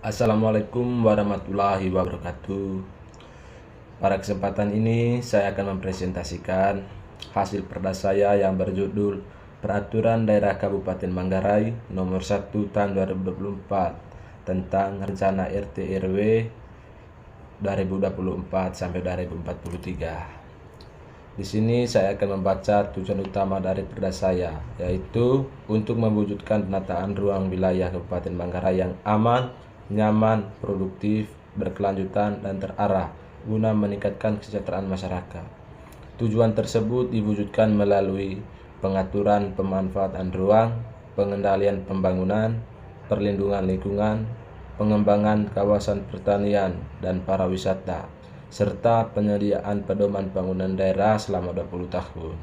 Assalamualaikum warahmatullahi wabarakatuh. Pada kesempatan ini saya akan mempresentasikan hasil perda saya yang berjudul Peraturan Daerah Kabupaten Manggarai Nomor 1 Tahun 2024 tentang Rencana RT RW 2024 sampai 2043. Di sini saya akan membaca tujuan utama dari perda saya, yaitu untuk mewujudkan penataan ruang wilayah Kabupaten Manggarai yang aman, nyaman, produktif, berkelanjutan, dan terarah guna meningkatkan kesejahteraan masyarakat. Tujuan tersebut diwujudkan melalui pengaturan pemanfaatan ruang, pengendalian pembangunan, perlindungan lingkungan, pengembangan kawasan pertanian dan pariwisata, serta penyediaan pedoman bangunan daerah selama 20 tahun.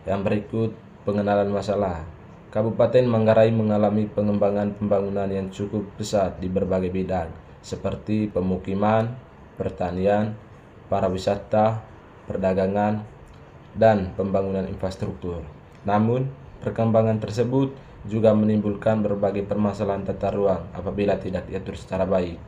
Yang berikut pengenalan masalah. Kabupaten Manggarai mengalami pengembangan pembangunan yang cukup pesat di berbagai bidang, seperti pemukiman, pertanian, pariwisata, perdagangan, dan pembangunan infrastruktur. Namun, perkembangan tersebut juga menimbulkan berbagai permasalahan tata ruang apabila tidak diatur secara baik.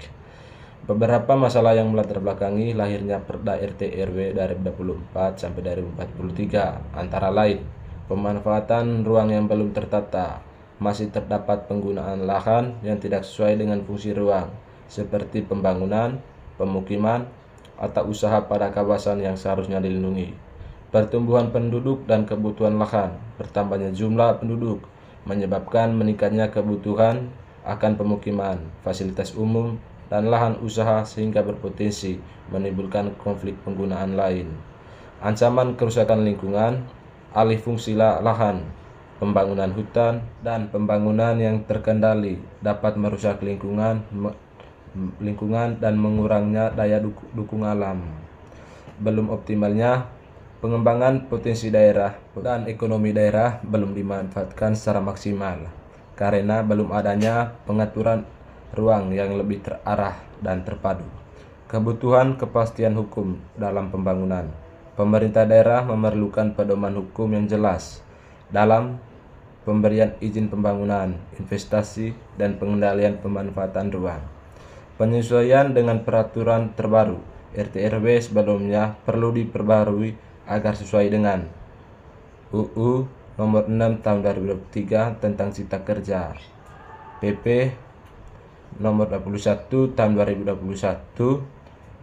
Beberapa masalah yang melatar belakangi lahirnya Perda RT RW dari 2024 sampai 2043 antara lain pemanfaatan ruang yang belum tertata, masih terdapat penggunaan lahan yang tidak sesuai dengan fungsi ruang seperti pembangunan, pemukiman, atau usaha pada kawasan yang seharusnya dilindungi. Pertumbuhan penduduk dan kebutuhan lahan, bertambahnya jumlah penduduk menyebabkan meningkatnya kebutuhan akan pemukiman, fasilitas umum, dan lahan usaha sehingga berpotensi menimbulkan konflik penggunaan lain. Ancaman kerusakan lingkungan, alih fungsi lahan, pembangunan hutan, dan pembangunan yang terkendali dapat merusak lingkungan dan mengurangnya daya dukung alam. Belum optimalnya pengembangan potensi daerah dan ekonomi daerah belum dimanfaatkan secara maksimal karena belum adanya pengaturan ruang yang lebih terarah dan terpadu. Kebutuhan kepastian hukum dalam pembangunan. Pemerintah daerah memerlukan pedoman hukum yang jelas dalam pemberian izin pembangunan, investasi, dan pengendalian pemanfaatan ruang. Penyesuaian dengan peraturan terbaru RT RW sebelumnya perlu diperbarui agar sesuai dengan UU Nomor 6 Tahun 2023 tentang Cipta Kerja, PP Nomor 21 Tahun 2021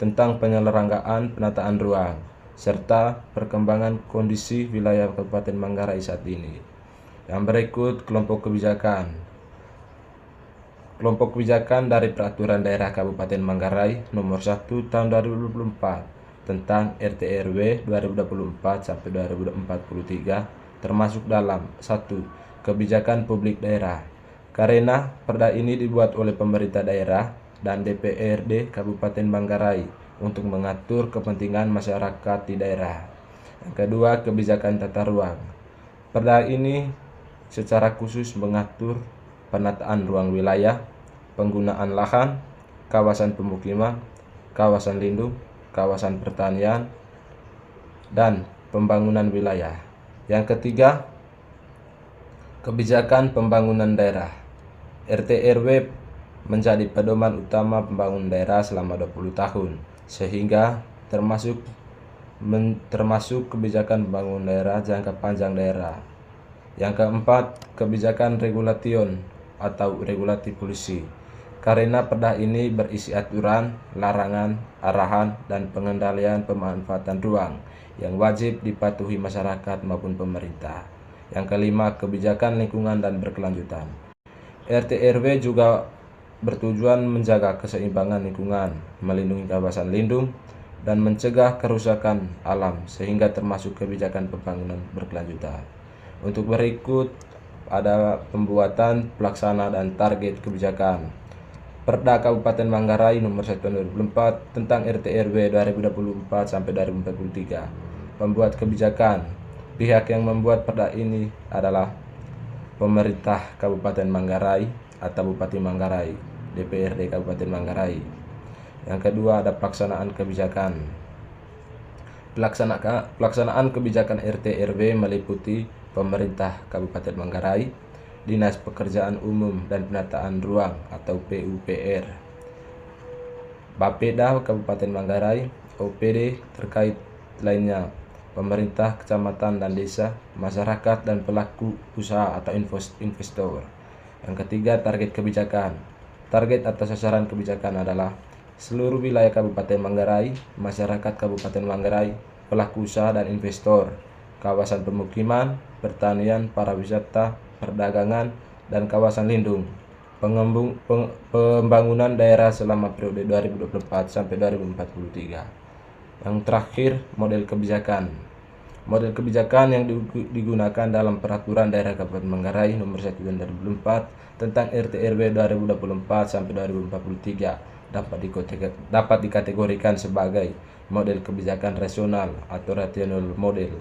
tentang penyelenggaraan penataan ruang, serta perkembangan kondisi wilayah Kabupaten Manggarai saat ini. Yang berikut kelompok kebijakan. Kelompok kebijakan dari Peraturan Daerah Kabupaten Manggarai Nomor 1 Tahun 2024 tentang RT RW 2024 sampai 2043 termasuk dalam 1. Kebijakan publik daerah. Karena perda ini dibuat oleh pemerintah daerah dan DPRD Kabupaten Manggarai untuk mengatur kepentingan masyarakat di daerah. Yang kedua, kebijakan tata ruang. Perda ini secara khusus mengatur penataan ruang wilayah, penggunaan lahan, kawasan pemukiman, kawasan lindung, kawasan pertanian, dan pembangunan wilayah. Yang ketiga, kebijakan pembangunan daerah. RT RW menjadi pedoman utama pembangunan daerah selama 20 tahun, sehingga termasuk kebijakan pembangunan daerah jangka panjang daerah. Yang keempat, kebijakan regulation atau regulatif polisi. Karena perda ini berisi aturan, larangan, arahan, dan pengendalian pemanfaatan ruang yang wajib dipatuhi masyarakat maupun pemerintah. Yang kelima, kebijakan lingkungan dan berkelanjutan. RT RW juga bertujuan menjaga keseimbangan lingkungan, melindungi kawasan lindung, dan mencegah kerusakan alam sehingga termasuk kebijakan pembangunan berkelanjutan. Untuk berikut ada pembuatan, pelaksana, dan target kebijakan. Perda Kabupaten Manggarai Nomor 1 2024 tentang RT RW 2024 sampai 2043. Pembuat kebijakan. Pihak yang membuat perda ini adalah pemerintah Kabupaten Manggarai atau Bupati Manggarai, DPRD Kabupaten Manggarai. Yang kedua ada pelaksanaan kebijakan. Pelaksanaan kebijakan RT RW meliputi pemerintah Kabupaten Manggarai, Dinas Pekerjaan Umum dan Penataan Ruang atau PUPR, Bapeda Kabupaten Manggarai, OPD terkait lainnya, pemerintah kecamatan dan desa, masyarakat dan pelaku usaha atau investor. Yang ketiga, target kebijakan. Target atau sasaran kebijakan adalah seluruh wilayah Kabupaten Manggarai, masyarakat Kabupaten Manggarai, pelaku usaha dan investor, kawasan pemukiman, pertanian, pariwisata, perdagangan, dan kawasan lindung. Pembangunan daerah selama periode 2024 sampai 2043. Yang terakhir, model kebijakan. Model kebijakan yang digunakan dalam Peraturan Daerah Kabupaten Manggarai Nomor 1 Tahun 2004 tentang RT RW 2024 sampai 2043 dapat dikategorikan sebagai model kebijakan rasional atau rational model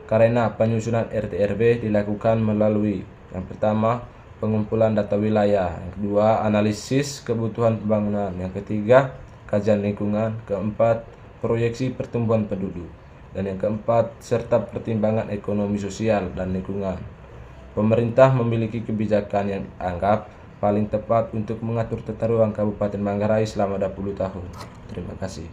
karena penyusunan RT RW dilakukan melalui yang pertama, pengumpulan data wilayah, yang kedua, analisis kebutuhan pembangunan, yang ketiga, kajian lingkungan, keempat, proyeksi pertumbuhan penduduk, dan yang keempat, serta pertimbangan ekonomi sosial dan lingkungan. Pemerintah memiliki kebijakan yang dianggap paling tepat untuk mengatur tata ruang Kabupaten Manggarai selama 20 tahun. Terima kasih.